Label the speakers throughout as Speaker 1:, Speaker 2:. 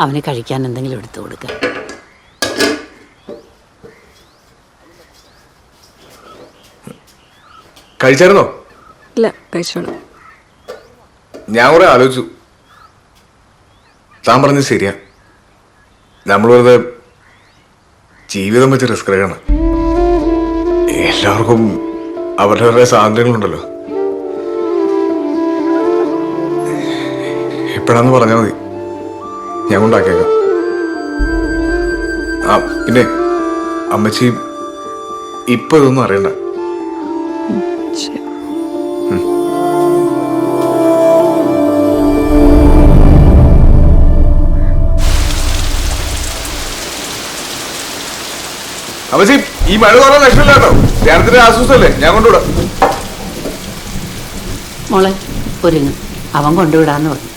Speaker 1: അവന് കഴിക്കാൻ എന്തെങ്കിലും എടുത്തു കൊടുക്കുക.
Speaker 2: കഴിച്ചായിരുന്നോ?
Speaker 3: ഇല്ല, കഴിച്ചോളാം.
Speaker 2: ഞാൻ കുറെ ആലോചിച്ചു. താൻ പറഞ്ഞത് ശരിയാ. നമ്മൾ വെറുതെ ജീവിതം വെച്ച് റിസ്ക് എടുക്കണം. എല്ലാവർക്കും അവരുടെ സ്വാതന്ത്ര്യങ്ങളുണ്ടല്ലോ. എപ്പോഴാന്ന് പറഞ്ഞാൽ മതി, ഞാൻ കൊണ്ടാക്കിയേക്കാം. ആ പിന്നെ അമ്മച്ചി ഇപ്പൊ ഇതൊന്നും അറിയണ്ട. അമ്മച്ചി ഈ മഴ കുറവ് ലക്ഷമില്ല കേട്ടോ. ധ്യാനത്തിന്റെ ആശ്വാസമല്ലേ, ഞാൻ കൊണ്ടുവിടാം.
Speaker 1: മോളെ ഒരുങ്ങ്, അവൻ കൊണ്ടുവിടാന്ന് പറഞ്ഞു.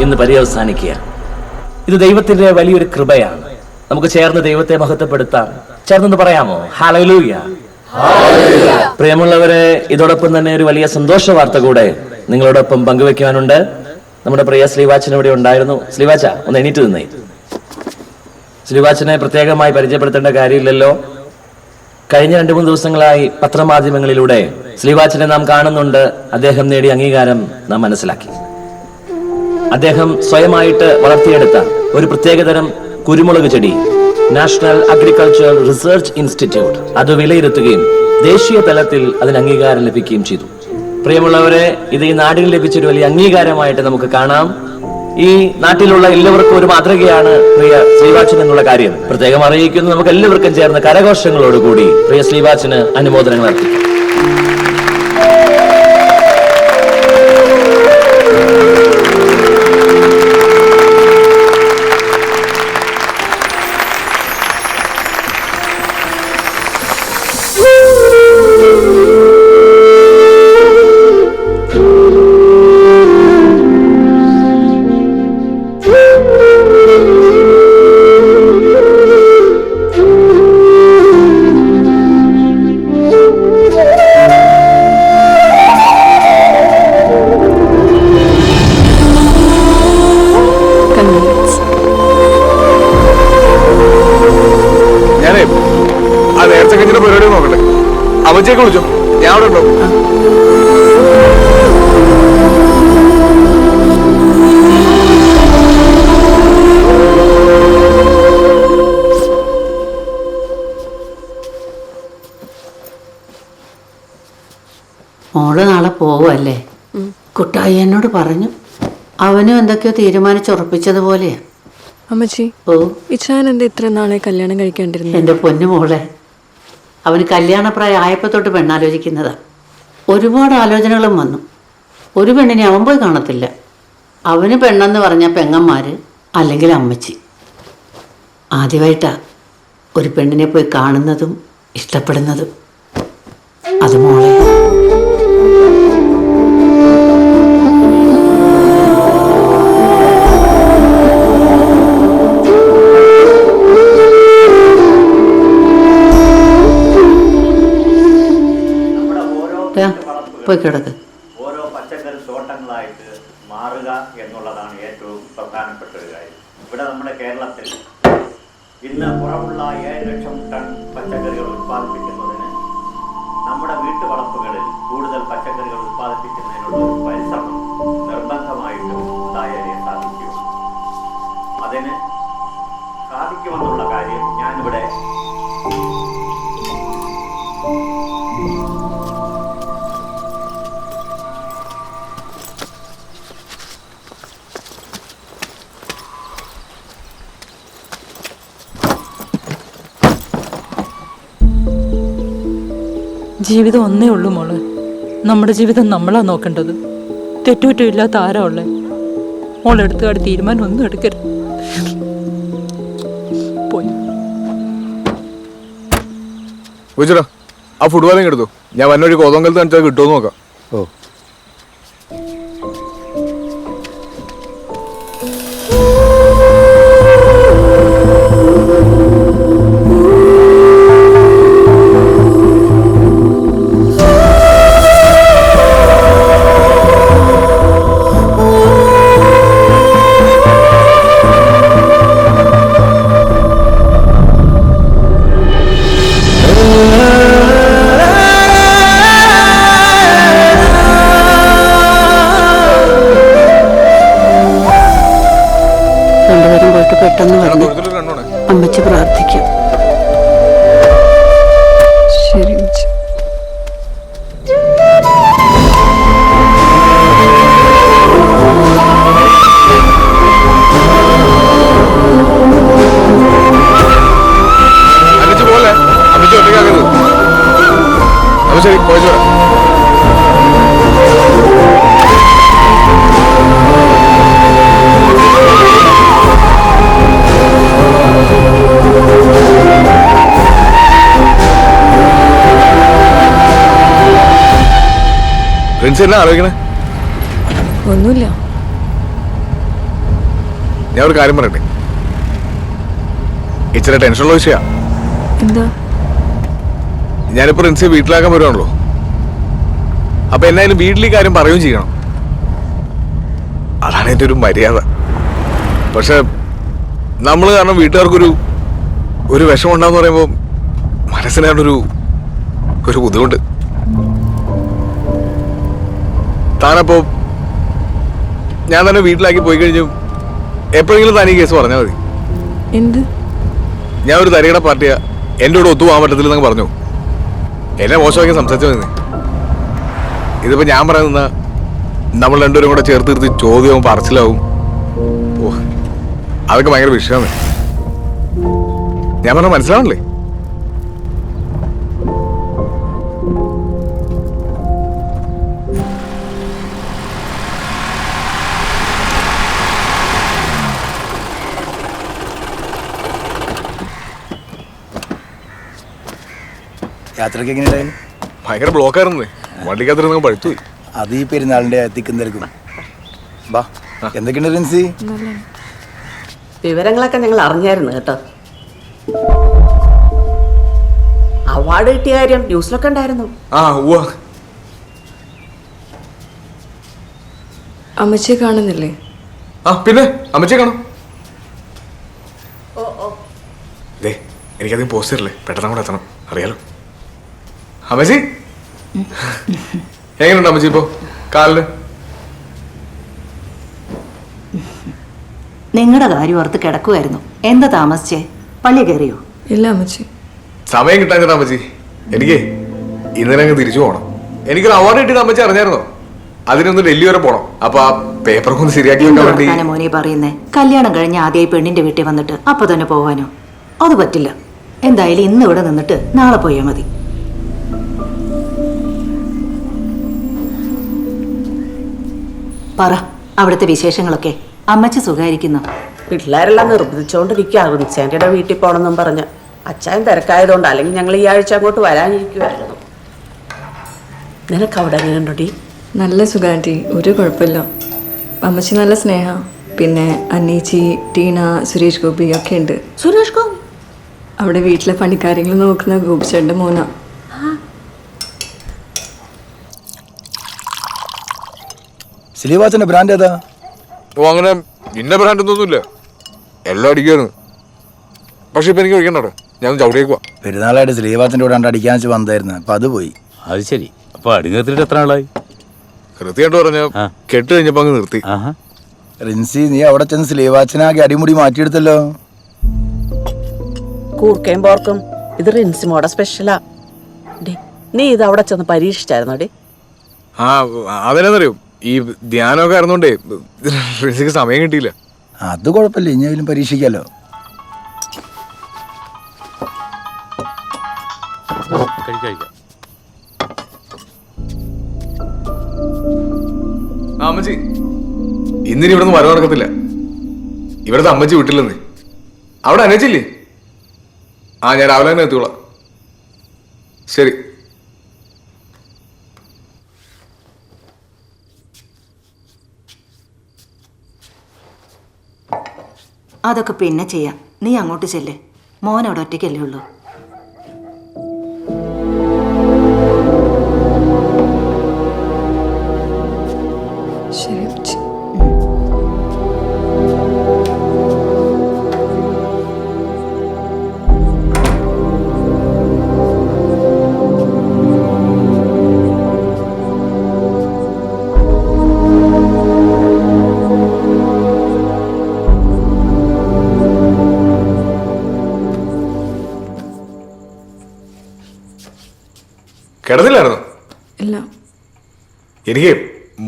Speaker 4: ഇന്ന് പര്യവസാനിക്കുക. ഇത് ദൈവത്തിന്റെ വലിയൊരു കൃപയാണ്. നമുക്ക് ചേർന്ന് ദൈവത്തെ മഹത്വപ്പെടുത്താം. ചേർന്ന് പറയാമോ? ഹല്ലേലൂയ. പ്രിയമുള്ളവരെ, ഇതോടൊപ്പം തന്നെ ഒരു വലിയ സന്തോഷ വാർത്ത കൂടെ നിങ്ങളോടൊപ്പം പങ്കുവെക്കാനുണ്ട്. നമ്മുടെ പ്രിയ ശ്രീവാച്ചൻ ഇവിടെ ഉണ്ടായിരുന്നു. ശ്രീവാച്ച ഒന്ന് എണീറ്റ് നിന്നേ. ശ്രീവാച്ചനെ പ്രത്യേകമായി പരിചയപ്പെടുത്തേണ്ട കാര്യമില്ലല്ലോ. കഴിഞ്ഞ 2-3 ദിവസങ്ങളായി പത്രമാധ്യമങ്ങളിലൂടെ ശ്രീവാച്ചനെ നാം കാണുന്നുണ്ട്. അദ്ദേഹം നേടിയ അംഗീകാരം നാം മനസ്സിലാക്കി. അദ്ദേഹം സ്വയമായിട്ട് വളർത്തിയെടുത്ത ഒരു പ്രത്യേകതരം കുരുമുളക് ചെടി നാഷണൽ അഗ്രികൾച്ചർ റിസർച്ച് ഇൻസ്റ്റിറ്റ്യൂട്ട് അത് വിലയിരുത്തുകയും ദേശീയ തലത്തിൽ അതിന് അംഗീകാരം ലഭിക്കുകയും ചെയ്തു. പ്രിയമുള്ളവരെ, ഇത് ഈ നാടിന് ലഭിച്ചൊരു വലിയ അംഗീകാരമായിട്ട് നമുക്ക് കാണാം. ഈ നാട്ടിലുള്ള എല്ലാവർക്കും ഒരു മാതൃകയാണ് പ്രിയ ശ്രീവാച്ചൻ എന്നുള്ള കാര്യം പ്രത്യേകം അറിയിക്കുന്നു. നമുക്ക് എല്ലാവർക്കും ചേർന്ന് കരഘോഷങ്ങളോടുകൂടി പ്രിയ ശ്രീവാച്ചന് അനുമോദനങ്ങൾ അർപ്പിക്കാം.
Speaker 2: അമ്മച്ചേക്ക് വിളിച്ചോ, ഞാൻ അവിടെ ഉണ്ടോ?
Speaker 1: മോള് നാളെ പോവല്ലേ? കുട്ടായി എന്നോട് പറഞ്ഞു. അവനും എന്തൊക്കെയോ തീരുമാനിച്ചുറപ്പിച്ചതുപോലെയാ.
Speaker 3: അമ്മച്ചി, ഇച്ചാൻ എന്താ ഇത്ര നാളെ കല്യാണം കഴിക്കാണ്ടിരുന്നു?
Speaker 1: എന്റെ പൊന്നു മോളെ, അവന് കല്യാണപ്രായം ആയപ്പോൾ തൊട്ട് പെണ്ണാലോചിക്കുന്നതാ. ഒരുപാട് ആലോചനകളും വന്നു. ഒരു പെണ്ണിനെ അവൻ പോയി കാണത്തില്ല. അവന് പെണ്ണെന്ന് പറഞ്ഞ പെങ്ങന്മാര് അല്ലെങ്കിൽ അമ്മച്ചി. ആദ്യമായിട്ടാ ഒരു പെണ്ണിനെ പോയി കാണുന്നതും ഇഷ്ടപ്പെടുന്നതും. അത് മോളെ പോയി കിടക്ക്.
Speaker 5: ഓരോ പച്ചക്കറി തോട്ടങ്ങളായിട്ട് മാറുക എന്നുള്ളതാണ് ഏറ്റവും പ്രധാനപ്പെട്ട ഒരു കാര്യം. ഇവിടെ നമ്മുടെ കേരളത്തിൽ ഇന്ന് കുറവുള്ള 7 ലക്ഷം സാധിക്കുമെന്നുള്ള കാര്യം ഞാനിവിടെ
Speaker 6: ജീവിതം ഒന്നേ ഉള്ളൂ മോള്. നമ്മുടെ ജീവിതം നമ്മളാ നോക്കേണ്ടത്. തെറ്റുകുറ്റമില്ലാത്ത ആരാ ഉള്ളേ? മോളെടുത്തുകാട് തീരുമാനം ഒന്നും എടുക്കരുത്. പോയി
Speaker 2: വിളിച്ചോടാ, ആ ഫുട്ബോളിങ് എടുത്തു. ഞാൻ വന്നൊരു കോതങ്കലത്ത് കാണിച്ചാൽ കിട്ടുമെന്ന് നോക്കാം. ഓ
Speaker 1: രണ്ടുപേരും പോയിട്ട് പെട്ടെന്ന് വരണം.
Speaker 2: ദൂരത്തിലൊരു കണ്ണോണേ.
Speaker 1: അമ്മച്ചി പ്രാർത്ഥിക്കാം.
Speaker 3: ശരി അമ്മച്ചി.
Speaker 2: അമ്മച്ചി പോലെ അമ്മച്ചി ഒറ്റയ്ക്കാക്കരുത്. അപ്പൊ ശരി, പോയിച്ചോടാ. പ്രിൻസ് എന്നാ ആലോചിക്കണേ?
Speaker 3: ഒന്നുമില്ല.
Speaker 2: ഞാൻ ഒരു കാര്യം പറയട്ടെ, ഇച്ചിരി ടെൻഷനുള്ള വിഷയാ.
Speaker 3: എന്താ?
Speaker 2: ഞാനിപ്പോ പ്രിൻസിയെ വീട്ടിലാക്കാൻ വരുവാണല്ലോ. അപ്പൊ എന്നായാലും വീട്ടിൽ ഈ കാര്യം പറയുകയും ചെയ്യണം. അതാണ് എൻ്റെ ഒരു മര്യാദ. പക്ഷെ നമ്മൾ കാരണം വീട്ടുകാർക്കൊരു വിഷമം ഉണ്ടാന്ന് പറയുമ്പോൾ മനസ്സിനാണൊരു ബുദ്ധിമുട്ട്. താനപ്പോ ഞാൻ തന്നെ വീട്ടിലാക്കി പോയി കഴിഞ്ഞു എപ്പോഴെങ്കിലും താൻ ഈ കേസ് പറഞ്ഞാൽ മതി.
Speaker 3: എന്ത്?
Speaker 2: ഞാൻ ഒരു തരികട പാർട്ടിയാ, എൻ്റെ കൂടെ ഒത്തുപോകാൻ പറ്റത്തില്ലെന്നങ്ങ് പറഞ്ഞു. എന്നെ മോശമാക്കി സംസാരിച്ചു മതി. ഇതിപ്പോ ഞാൻ പറയുന്ന നമ്മൾ രണ്ടുപേരും കൂടെ ചേർത്ത് നിർത്തി ചോദ്യവും പറച്ചിലാവും. ഓ, അതൊക്കെ ഭയങ്കര വിഷയമാണ്. ഞാൻ പറഞ്ഞ മനസ്സിലാവണല്ലേ?
Speaker 7: യാത്രയ്ക്ക് എങ്ങനെയുണ്ടായിരുന്നു?
Speaker 2: ഭയങ്കര ബ്ലോക്കായിരുന്നു. വണ്ടിക്കകത്തിരുന്ന് പഴുത്തുപോയി.
Speaker 7: അത് ഈ പെരുന്നാളിന്റെ തിക്കും ബാ. എന്തൊക്കെയുണ്ട് റിൻസി?
Speaker 8: വിവരങ്ങളൊക്കെ ഞങ്ങൾ അറിഞ്ഞായിരുന്നു കേട്ടോ. അവാർഡ് കിട്ടിയ കാര്യം ന്യൂസിലൊക്കെ ഉണ്ടായിരുന്നു.
Speaker 2: ആ ഉവ്വ.
Speaker 3: അമ്മച്ചിയെ കാണുന്നില്ലേ?
Speaker 2: ആ പിന്നെ അമ്മച്ചിയെ കാണാം. ദേ, എനിക്കധികം പോസ്റ്റ് തരില്ലേ, പെട്ടെന്ന് കൂടെ എത്തണം, അറിയാലോ. അമ്മച്ചി എങ്ങനെയുണ്ട് അമ്മച്ചി ഇപ്പോ കാലിന്?
Speaker 1: നിങ്ങളുടെ കാര്യം ഓർത്ത് കിടക്കുമായിരുന്നു. എന്താ താമസിച്ചേ? പള്ളി കയറിയോ?
Speaker 3: ഇല്ല അമ്മച്ചി.
Speaker 2: സമയം കിട്ടാൻ ചേട്ടാ അമ്മച്ചി. എനിക്ക് ഇന്നലെ അങ്ങ് തിരിച്ചു പോകണം. എനിക്കൊരു അവാർഡ് കിട്ടിയത് അമ്മച്ചി അറിഞ്ഞായിരുന്നോ? അതിനൊന്ന് ഡൽഹി വരെ പോണം. അപ്പൊ ആ പേപ്പറൊക്കെ ഒന്ന് ശരിയാക്കി വെക്കാൻ വേണ്ടി.
Speaker 1: മോനെ പറയുന്നേ, കല്യാണം കഴിഞ്ഞ് ആദ്യമായി പെണ്ണിന്റെ വീട്ടിൽ വന്നിട്ട് അപ്പൊ തന്നെ പോവാനോ? അത് പറ്റില്ല. എന്തായാലും ഇന്ന് ഇവിടെ നിന്നിട്ട് നാളെ പോയാൽ മതി. പറ, അവിടുത്തെ വിശേഷങ്ങളൊക്കെ. അമ്മച്ചി സുഖായിരിക്കുന്നു?
Speaker 8: പിള്ളേരെല്ലാം നിർബന്ധിച്ചുകൊണ്ടിരിക്കുക റിൻസാൻറ്റിയുടെ വീട്ടിൽ പോകണമെന്നും പറഞ്ഞ്. അച്ഛൻ തിരക്കായതുകൊണ്ട്, അല്ലെങ്കിൽ ഞങ്ങൾ ഈ ആഴ്ച അങ്ങോട്ട് വരാനിരിക്കുമായിരുന്നു. നിനക്ക് അവിടെ എങ്ങനെയുണ്ടോടി?
Speaker 3: നല്ല സുഖാൻറ്റി, ഒരു കുഴപ്പമില്ല. അമ്മച്ചി നല്ല സ്നേഹ. പിന്നെ അന്നീച്ചി, ടീന, സുരേഷ് ഗോപി ഒക്കെ ഉണ്ട്.
Speaker 8: സുരേഷ് ഗോപി
Speaker 3: അവിടെ വീട്ടിലെ പണിക്കാര്യങ്ങൾ നോക്കുന്ന ഗോപിച്ചേട്ടൻ്റെ മോനാ.
Speaker 7: സ്ലീവാച്ചിന്റെ ബ്രാൻഡ് ഏതാ?
Speaker 2: ഓ, അങ്ങനെ ഇന്ന ബ്രാൻഡ് ഒന്നുമില്ല, എല്ലാം അടിക്കായിരുന്നു. പക്ഷെ ഇപ്പൊ എനിക്ക് ഒഴിക്കണ്ടോ, ഞാൻ ചവിടിയേക്കുവാ.
Speaker 7: പെരുന്നാളായിട്ട് സ്ലീവാച്ചിന്റെ കൂടെ അടിക്കാൻ വെച്ച് വന്നായിരുന്നു. അപ്പൊ അത് പോയി.
Speaker 9: അത് ശരി. അപ്പൊ അടിങ്ങത്തിട്ട് എത്ര ആളായി?
Speaker 2: കൃത്യമായിട്ട് പറഞ്ഞ കെട്ട് കഴിഞ്ഞപ്പോ അങ്ങ് നിർത്തി.
Speaker 7: റിൻസി, നീ അവിടെ ചെന്ന് സ്ലീവാച്ചിനാകെ അടിമുടി മാറ്റിയെടുത്തല്ലോ.
Speaker 8: കൂർക്കയും പോർക്കും ഇത് റിൻസിമോടെ സ്പെഷ്യലാ. ഡേ, നീ ഇത് അവിടെ ചെന്ന് പരീക്ഷിച്ചായിരുന്നോ ഡേ?
Speaker 2: ആ അതിനെന്നറിയോ, ഈ ധ്യാനമൊക്കെ ആയിരുന്നോണ്ടേ റിൻസിക്ക് സമയം കിട്ടിയില്ല.
Speaker 7: അത് കുഴപ്പമില്ല, ഇനിയെങ്കിലും പരീക്ഷിക്കാലോ.
Speaker 9: കഴിക്കാം.
Speaker 2: ആ അമ്മച്ചി, ഇന്നിനി ഇവിടെ നിന്ന് വരവ് നടക്കത്തില്ല. ഇവിടുത്തെ അമ്മച്ചി വിട്ടില്ലെന്ന്. അവിടെ അനച്ചില്ലേ? ആ ഞാൻ രാവിലെ തന്നെ എത്തിക്കോളാം. ശരി.
Speaker 10: അതൊക്കെ പിന്നെ ചെയ്യാം. നീ അങ്ങോട്ട് ചെല്ലേ. മോനവിടെ ഒറ്റയ്ക്കല്ലേ ഉള്ളൂ.
Speaker 3: ശരി അമ്മച്ചി.
Speaker 2: കിടന്നില്ലായിരുന്നു?
Speaker 3: ഇല്ല.
Speaker 2: എനിക്ക്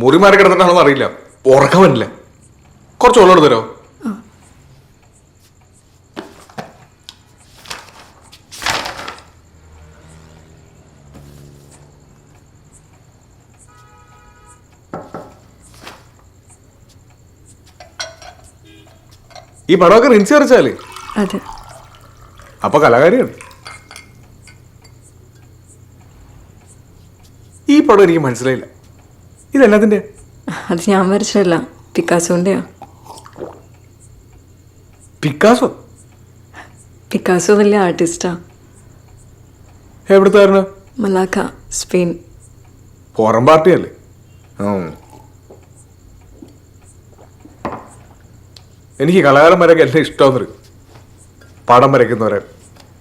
Speaker 2: മുറി മാറി കിടന്നിട്ടാണെന്ന് അറിയില്ല, ഉറക്കം വരില്ല. കുറച്ച് വെള്ളം എടുത്തരോ? ഈ പടമൊക്കെ റിൻസി വരച്ചാല്?
Speaker 3: അതെ.
Speaker 2: അപ്പൊ കലാകാരിയാണ്. ഈ പടം എനിക്ക് മനസ്സിലായില്ല, ഇതെല്ലാത്തിന്റെ?
Speaker 3: അത് ഞാൻ വരച്ചതല്ല, പിക്കാസോന്റെയാ.
Speaker 2: പിക്കാസോ?
Speaker 3: പിക്കാസോ വലിയ ആർട്ടിസ്റ്റാ.
Speaker 2: എവിടുത്തായിരുന്നു?
Speaker 3: മലാക്ക, സ്പെയിൻ.
Speaker 2: ഫോറൻ പാർട്ടിയല്ലേ? എനിക്ക് കലാകാരന്മാരൊക്കെ എല്ലാം ഇഷ്ടമെന്നൊരു. പടം വരയ്ക്കുന്നവരെ,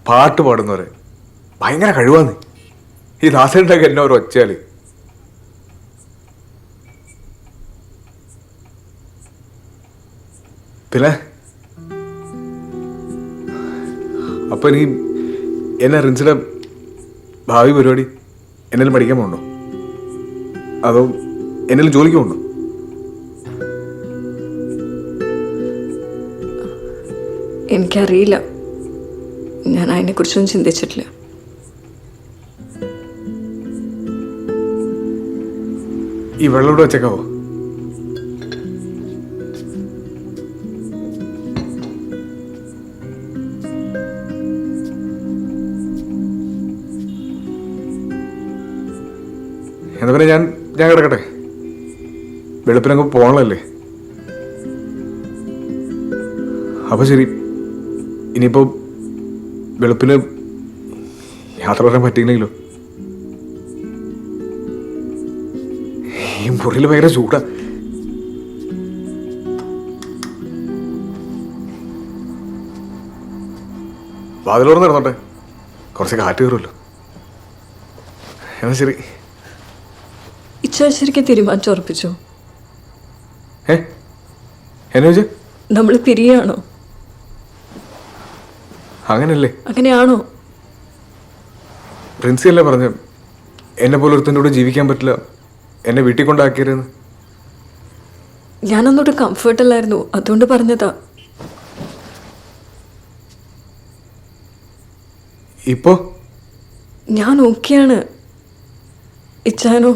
Speaker 2: പാട്ട് പാടുന്നവരെ ഭയങ്കര കഴിവാന്ന്. ഈ ദാസനുണ്ടാക്കി എന്നെ ഒരു ഒച്ചയാല്. പിന്നെ അപ്പൊ ഇനി എന്നെ റിൻസിയുടെ ഭാവി പരിപാടി എന്നേലും പഠിക്കാൻ പോകണ്ടോ, അതോ എന്നേലും ജോലിക്ക് പോകണ്ടോ?
Speaker 3: എനിക്കറിയില്ല, ഞാൻ അതിനെക്കുറിച്ചൊന്നും ചിന്തിച്ചിട്ടില്ല.
Speaker 2: ഈ വെള്ളം ഇവിടെ വെച്ചേക്കാവോ? എന്നാ പിന്നെ ഞാൻ കിടക്കട്ടെ, വെളുപ്പിനങ്ങ് പോകണല്ലേ. അപ്പൊ ശരി. ഇനിയിപ്പോ വെളുപ്പിന് യാത്ര വരാൻ പറ്റിയില്ലെങ്കിലോ? ഈ മുറിയിൽ ഭയങ്കര ചൂടാ. വാതിലോർന്ന് കിടന്നോട്ടെ, കുറച്ച് കാറ്റ് കയറുമല്ലോ. എന്നാ ശരി.
Speaker 3: ഇച്ഛ ശരിക്കും തീരുമാനിച്ചുറപ്പിച്ചോ?
Speaker 2: എന്നെ വെച്ച്
Speaker 3: നമ്മൾ പിരിയാണോ?
Speaker 2: അങ്ങനല്ലേ?
Speaker 3: അങ്ങനെയാണോ?
Speaker 2: പ്രിൻസി അല്ലേ പറഞ്ഞ എന്നെ പോലെ ഒരുത്തൻ്റെ കൂടെ ജീവിക്കാൻ പറ്റില്ല, എന്നെ വീട്ടിൽ കൊണ്ടാക്കിയതെന്ന്.
Speaker 3: ഞാനൊന്നോട്ട് കംഫർട്ടല്ലായിരുന്നു, അതുകൊണ്ട് പറഞ്ഞതാ.
Speaker 2: ഇപ്പോ
Speaker 3: ഞാൻ ഓക്കെയാണ്. ഇച്ചാനോ?